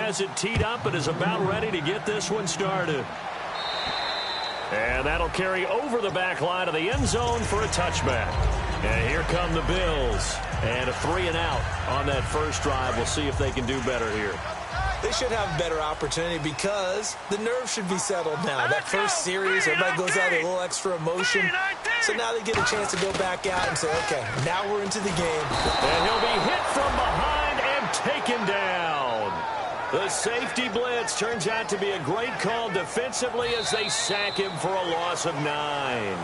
has it teed up and is about ready to get this one started. And that'll carry over the back line of the end zone for a touchback. And here come the Bills. And a 3-and-out on that first drive. We'll see if they can do better here. They should have a better opportunity because the nerves should be settled now. That first series, everybody goes out with a little extra emotion. So now they get a chance to go back out and say, okay, now we're into the game. And he'll be hit from behind and taken down. The safety blitz turns out to be a great call defensively as they sack him for a loss of 9.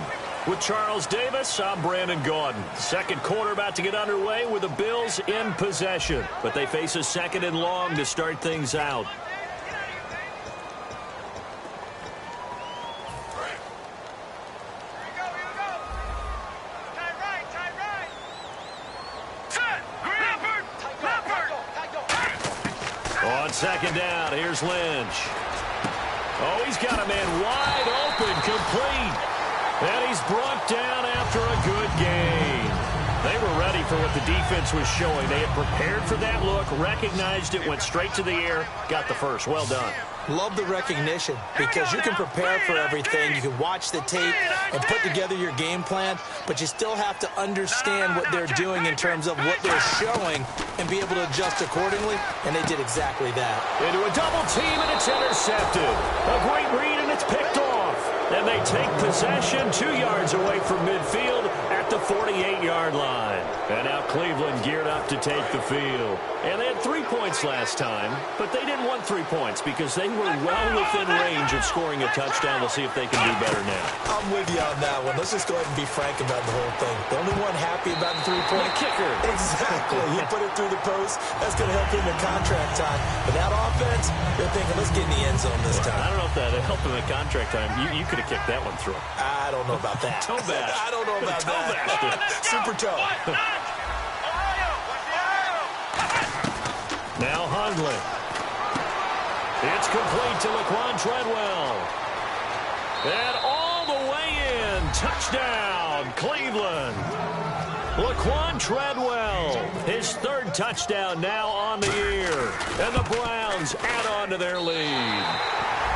With Charles Davis, I'm Brandon Gaudin. Second quarter about to get underway with the Bills in possession. But they face a 2nd and long to start things out. On 2nd down, here's Lynch. Oh, he's got a man wide open, complete. And he's brought down after a good gain. They were ready for what the defense was showing. They had prepared for that look, recognized it, went straight to the air, got the first. Well done. Love the recognition because you can prepare for everything. You can watch the tape and put together your game plan, but you still have to understand what they're doing in terms of what they're showing and be able to adjust accordingly, and they did exactly that. Into a double team, and it's intercepted. A great read, and it's picked off. And they take possession 2 yards away from midfield at the 48-yard line. And now Cleveland geared up to take the field. And they had 3 points last time, but they didn't want 3 points because they were well within range of scoring a touchdown. We'll see if they can do better now. I'm with you on that one. Let's just go ahead and be frank about the whole thing. The only one happy about the 3-point kicker. Exactly. He put it through the post. That's going to help him in contract time. But that offense, they're thinking, let's get in the end zone this time. I don't know if that helped him in contract time. You could have kicked that one through. I don't know about that. Toe bash. I don't know about that. Super toe. Now Hundley. It's complete to Laquan Treadwell. And all the way in. Touchdown, Cleveland. Laquan Treadwell, his 3rd touchdown now on the year. And the Browns add on to their lead.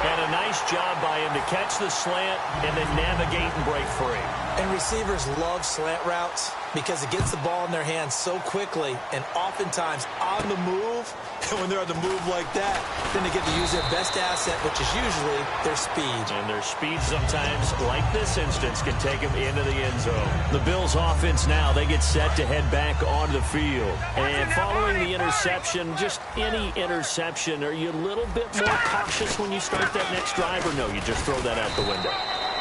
And a nice job by him to catch the slant and then navigate and break free. And receivers love slant routes because it gets the ball in their hands so quickly and oftentimes on the move. And when they're on the move like that, then they get to use their best asset, which is usually their speed. And their speed sometimes, like this instance, can take them into the end zone. The Bills offense now, they get set to head back onto the field. And following the interception, just any interception, are you a little bit more cautious when you start that next drive, or no, you just throw that out the window?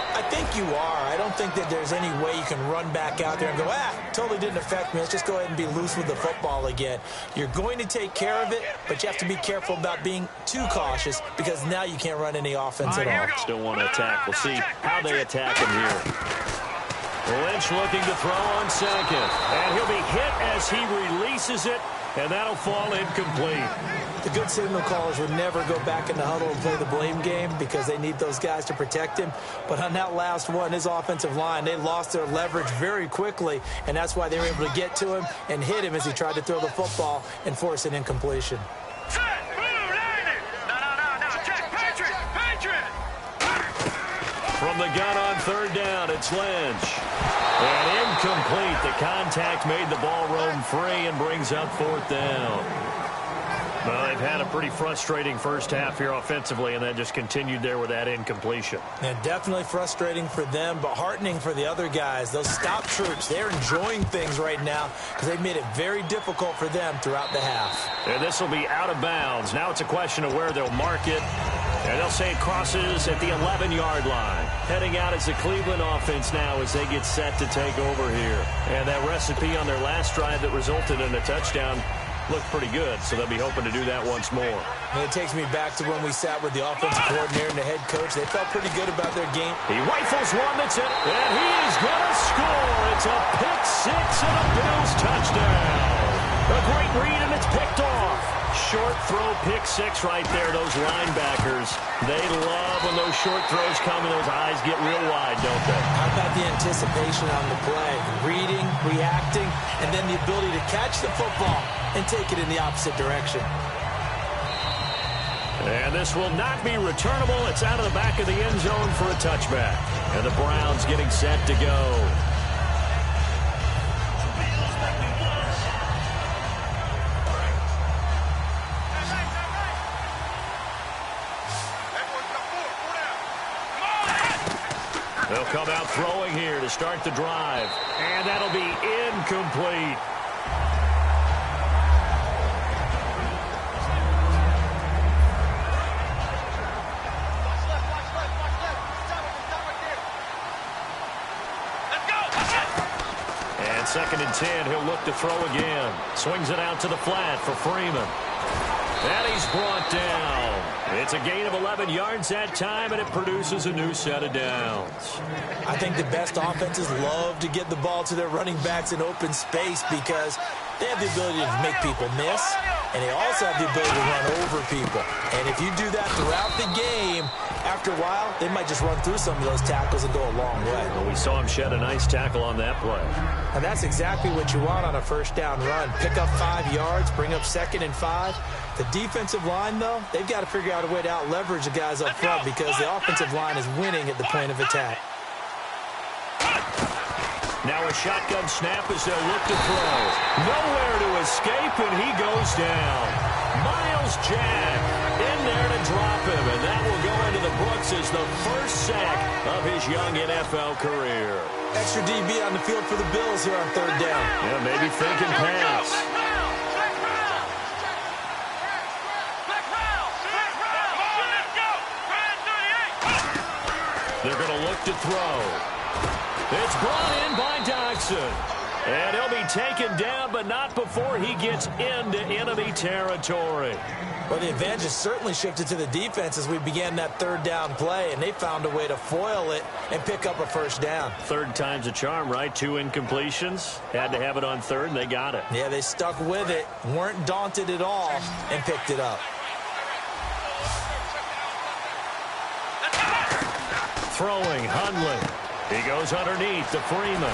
I think you are. I don't think that there's any way you can run back out there and go, totally didn't affect me. Let's just go ahead and be loose with the football again. You're going to take care of it, but you have to be careful about being too cautious because now you can't run any offense at all. Still want to attack. We'll see how they attack him here. Lynch looking to throw on 2nd. And he'll be hit as he releases it, and that'll fall incomplete. The good signal callers would never go back in the huddle and play the blame game because they need those guys to protect him. But on that last one, his offensive line, they lost their leverage very quickly, and that's why they were able to get to him and hit him as he tried to throw the football and force an incompletion. From the gun on 3rd down, it's Lynch. And incomplete. The contact made the ball roam free and brings up 4th down. Well, they've had a pretty frustrating first half here offensively, and that just continued there with that incompletion. And definitely frustrating for them, but heartening for the other guys. Those stop troops, they're enjoying things right now because they've made it very difficult for them throughout the half. And this will be out of bounds. Now it's a question of where they'll mark it. And they'll say it crosses at the 11-yard line. Heading out as the Cleveland offense now as they get set to take over here. And that recipe on their last drive that resulted in a touchdown looked pretty good, so they'll be hoping to do that once more. And it takes me back to when we sat with the offensive coordinator and the head coach. They felt pretty good about their game. He rifles one, that's it, and he is going to score. It's a pick 6 and a Bills touchdown. A great read, and it's picked off. Short throw, pick 6 right there. Those linebackers, they love when those short throws come and those eyes get real wide, don't they? How about the anticipation on the play? Reading, reacting, and then the ability to catch the football and take it in the opposite direction. this will not be returnable. It's out of the back of the end zone for a touchback. And the Browns getting set to go. They'll come out throwing here to start the drive. And that'll be incomplete. And 2nd and 10, he'll look to throw again. Swings it out to the flat for Freeman. And he's brought down. It's a gain of 11 yards that time, and it produces a new set of downs. I think the best offenses love to get the ball to their running backs in open space because they have the ability to make people miss, and they also have the ability to run over people. And if you do that throughout the game, after a while, they might just run through some of those tackles and go a long way. Well, we saw him shed a nice tackle on that play. And that's exactly what you want on a first down run. Pick up 5 yards, bring up 2nd and 5. The defensive line, though, they've got to figure out a way to out-leverage the guys up front because the offensive line is winning at the point of attack. Now a shotgun snap as they'll look to throw. Nowhere to escape, and he goes down. Miles Jack in there to drop him, and that will go into the books as the first sack of his young NFL career. Extra DB on the field for the Bills here on 3rd down. Yeah, maybe thinking pass. They're going to look to throw. It's brought in by Dodson. And he'll be taken down, but not before he gets into enemy territory. Well, the advantage has certainly shifted to the defense as we began that 3rd down play, and they found a way to foil it and pick up a first down. 3rd time's a charm, right? 2 incompletions. Had to have it on 3rd, and they got it. Yeah, they stuck with it, weren't daunted at all, and picked it up. Throwing, Hundley. He goes underneath to Freeman.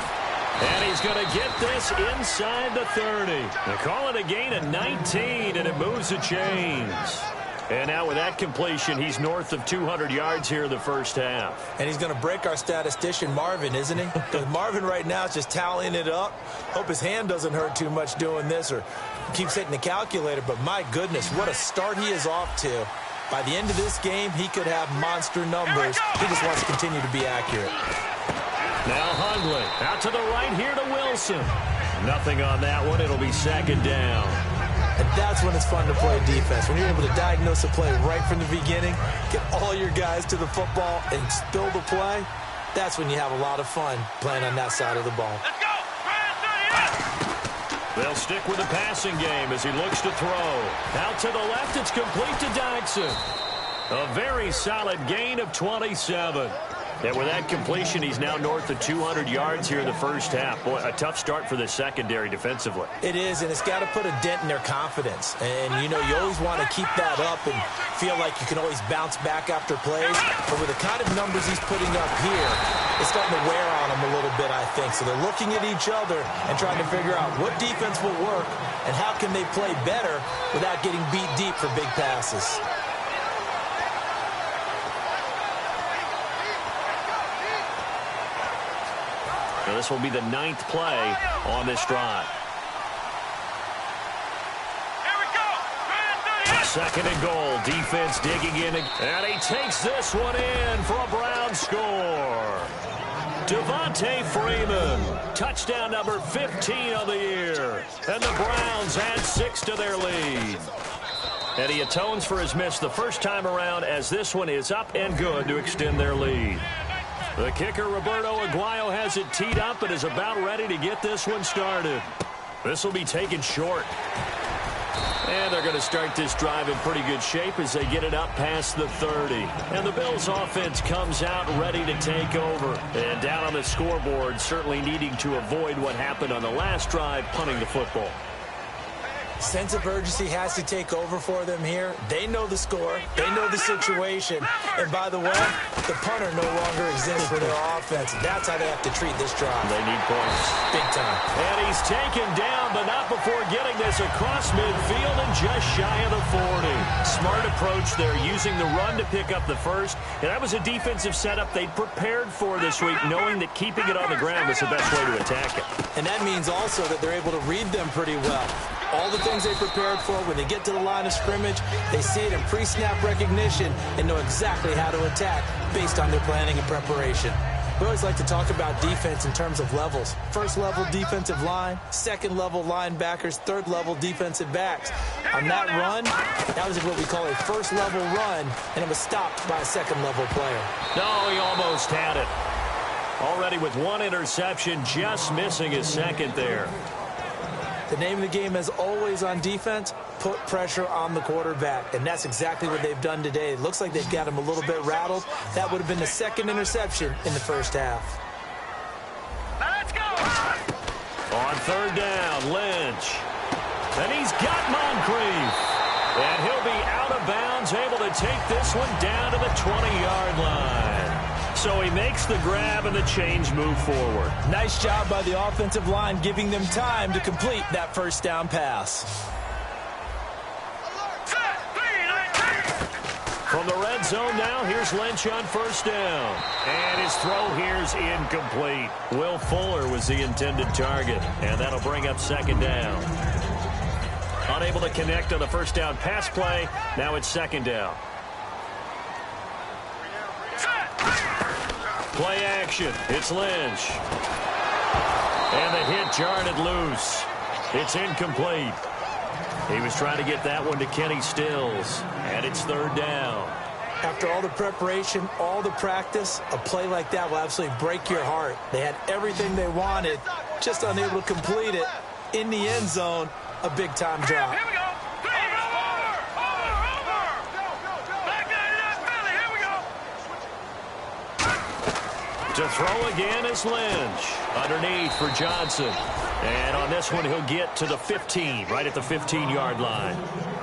And he's going to get this inside the 30. They call it a gain of 19, and it moves the chains. And now with that completion, he's north of 200 yards here in the first half. And he's going to break our statistician, Marvin, isn't he? Because Marvin right now is just tallying it up. Hope his hand doesn't hurt too much doing this or keeps hitting the calculator. But my goodness, what a start he is off to. By the end of this game, he could have monster numbers. He just wants to continue to be accurate. Now Hundley out to the right here to Wilson. Nothing on that one. It'll be 2nd down. And that's when it's fun to play defense. When you're able to diagnose a play right from the beginning, get all your guys to the football and spill the play, that's when you have a lot of fun playing on that side of the ball. Let's go! They'll stick with the passing game as he looks to throw. Out to the left, it's complete to Dodson. A very solid gain of 27. And with that completion, he's now north of 200 yards here in the first half. Boy, a tough start for the secondary defensively. It is, and it's got to put a dent in their confidence. And, you know, you always want to keep that up and feel like you can always bounce back after plays. But with the kind of numbers he's putting up here, it's starting to wear on them a little bit, I think. So they're looking at each other and trying to figure out what defense will work and how can they play better without getting beat deep for big passes. Now this will be the 9th play on this drive. Here we go! 2nd and goal. Defense digging in. And he takes this one in for a Brown score. Devontae Freeman. Touchdown number 15 of the year. And the Browns add 6 to their lead. And he atones for his miss the first time around as this one is up and good to extend their lead. The kicker, Roberto Aguayo, has it teed up and is about ready to get this one started. This will be taken short. And they're going to start this drive in pretty good shape as they get it up past the 30. And the Bills offense comes out ready to take over. And down on the scoreboard, certainly needing to avoid what happened on the last drive, punting the football. Sense of urgency has to take over for them here. They know the score. They know the situation. And by the way, the punter no longer exists for their offense. That's how they have to treat this drive. They need points. Big time. And he's taken down, but not before getting this across midfield and just shy of the 40. Smart approach there, using the run to pick up the first. And that was a defensive setup they'd prepared for this week, knowing that keeping it on the ground was the best way to attack it. And that means also that they're able to read them pretty well. All the things they prepared for, when they get to the line of scrimmage, they see it in pre-snap recognition and know exactly how to attack based on their planning and preparation. We always like to talk about defense in terms of levels. First level defensive line, second level linebackers, third level defensive backs. On that run, that was what we call a first level run, and it was stopped by a second level player. No, he almost had it. Already with one interception, just missing his second there. The name of the game, as always on defense, put pressure on the quarterback. And that's exactly what they've done today. It looks like they've got him a little bit rattled. That would have been the second interception in the first half. Let's go! On third down, Lynch. And he's got Moncrief. And he'll be out of bounds, able to take this one down to the 20-yard line. So he makes the grab and the change move forward. Nice job by the offensive line, giving them time to complete that first down pass. From the red zone now, here's Lynch on first down. And his throw here's incomplete. Will Fuller was the intended target, and that'll bring up second down. Unable to connect on the first down pass play. Now it's second down. Play action. It's Lynch. And the hit jarred it loose. It's incomplete. He was trying to get that one to Kenny Stills. And it's third down. After all the preparation, all the practice, a play like that will absolutely break your heart. They had everything they wanted, just unable to complete it. In the end zone, a big-time drop. Here we go. To throw again is Lynch. Underneath for Johnson. And on this one, he'll get to the 15, right at the 15-yard line.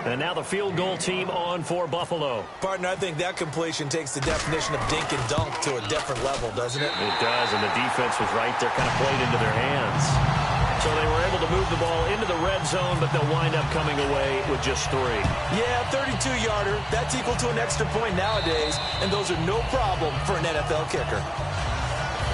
And now the field goal team on for Buffalo. Partner, I think that completion takes the definition of dink and dunk to a different level, doesn't it? It does, and the defense was right there, kind of played into their hands. So they were able to move the ball into the red zone, but they'll wind up coming away with just 3. Yeah, 32-yarder. That's equal to an extra point nowadays, and those are no problem for an NFL kicker.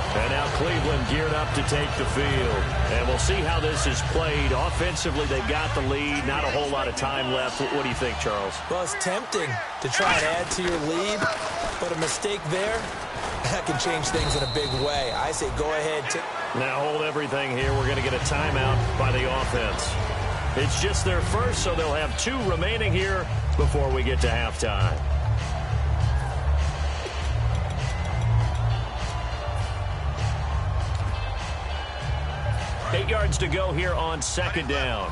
And now Cleveland geared up to take the field. And we'll see how this is played. Offensively, they've got the lead. Not a whole lot of time left. What do you think, Charles? Well, it's tempting to try and add to your lead, but a mistake there, that can change things in a big way. I say go ahead. Now hold everything here. We're going to get a timeout by the offense. It's just their first, so they'll have 2 remaining here before we get to halftime. Eight yards to go here on second down.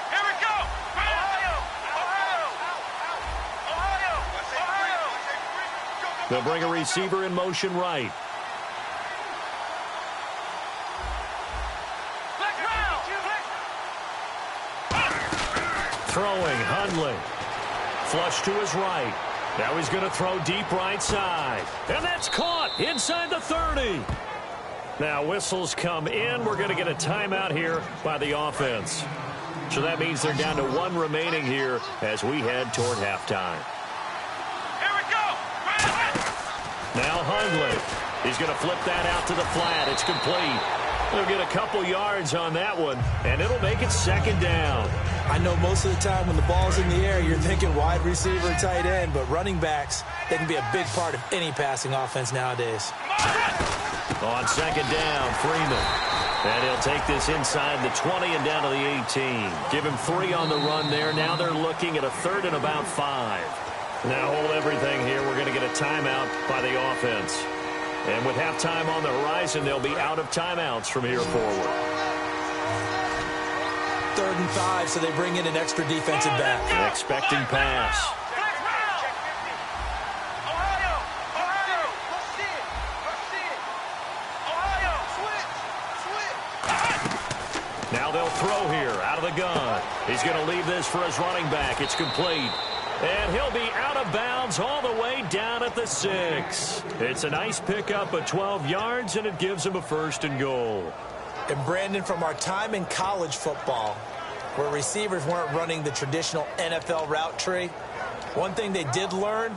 Here we go. Ohio. They'll bring a receiver in motion right. Throwing, Hundley. Flush to his right. Now he's going to throw deep right side. And that's caught inside the 30. Now whistles come in. We're going to get a timeout here by the offense. So that means they're down to 1 remaining here as we head toward halftime. Here we go. Now Hundley. He's going to flip that out to the flat. It's complete. They'll get a couple yards on that one, and it'll make it second down. I know most of the time when the ball's in the air, you're thinking wide receiver, tight end, but running backs, they can be a big part of any passing offense nowadays. On second down, Freeman. And he'll take this inside the 20 and down to the 18. Give him 3 on the run there. Now they're looking at a third and about 5. Now hold everything here. We're going to get a timeout by the offense. And with halftime on the horizon, they'll be out of timeouts from here forward. 3rd and 5, so they bring in an extra defensive back. An expecting pass. throw here out of the gun. He's going to leave this for his running back. It's complete. And he'll be out of bounds all the way down at the 6. It's a nice pickup of 12 yards, and it gives him a 1st and goal. And Brandon, from our time in college football, where receivers weren't running the traditional NFL route tree, one thing they did learn,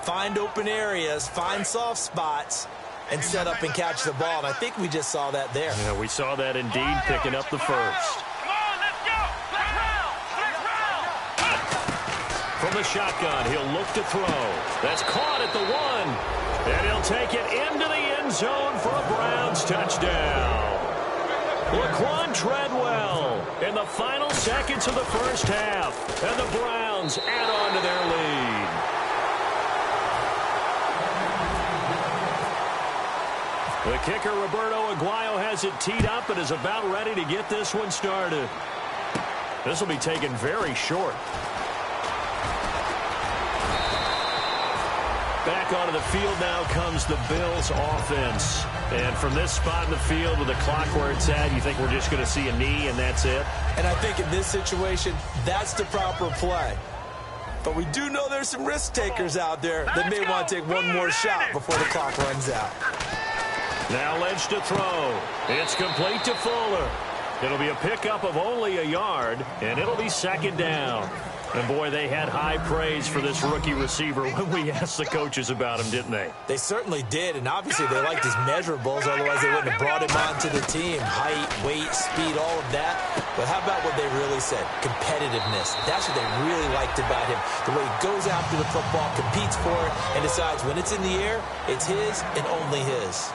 find open areas, find soft spots, and set up and catch the ball. And I think we just saw that there. Yeah, we saw that indeed, picking up the 1st. Come on, let's go. Let's round. Let's round. From the shotgun, he'll look to throw. That's caught at the 1. And he'll take it into the end zone for a Browns touchdown. Laquan Treadwell in the final seconds of the first half. And the Browns add on to their lead. The kicker, Roberto Aguayo, has it teed up and is about ready to get this one started. This will be taken very short. Back onto the field now comes the Bills offense. And from this spot in the field with the clock where it's at, you think we're just going to see a knee and that's it? And I think in this situation, that's the proper play. But we do know there's some risk takers out there that may want to take one more shot before the clock runs out. Now Lynch to throw. It's complete to Fuller. It'll be a pickup of only a yard, and it'll be 2nd down. And, boy, they had high praise for this rookie receiver when we asked the coaches about him, didn't they? They certainly did, and obviously they liked his measurables, otherwise they wouldn't have brought him onto the team. Height, weight, speed, all of that. But how about what they really said? Competitiveness. That's what they really liked about him. The way he goes after the football, competes for it, and decides when it's in the air, it's his and only his.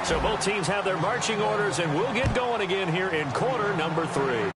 So both teams have their marching orders, and we'll get going again here in quarter number 3.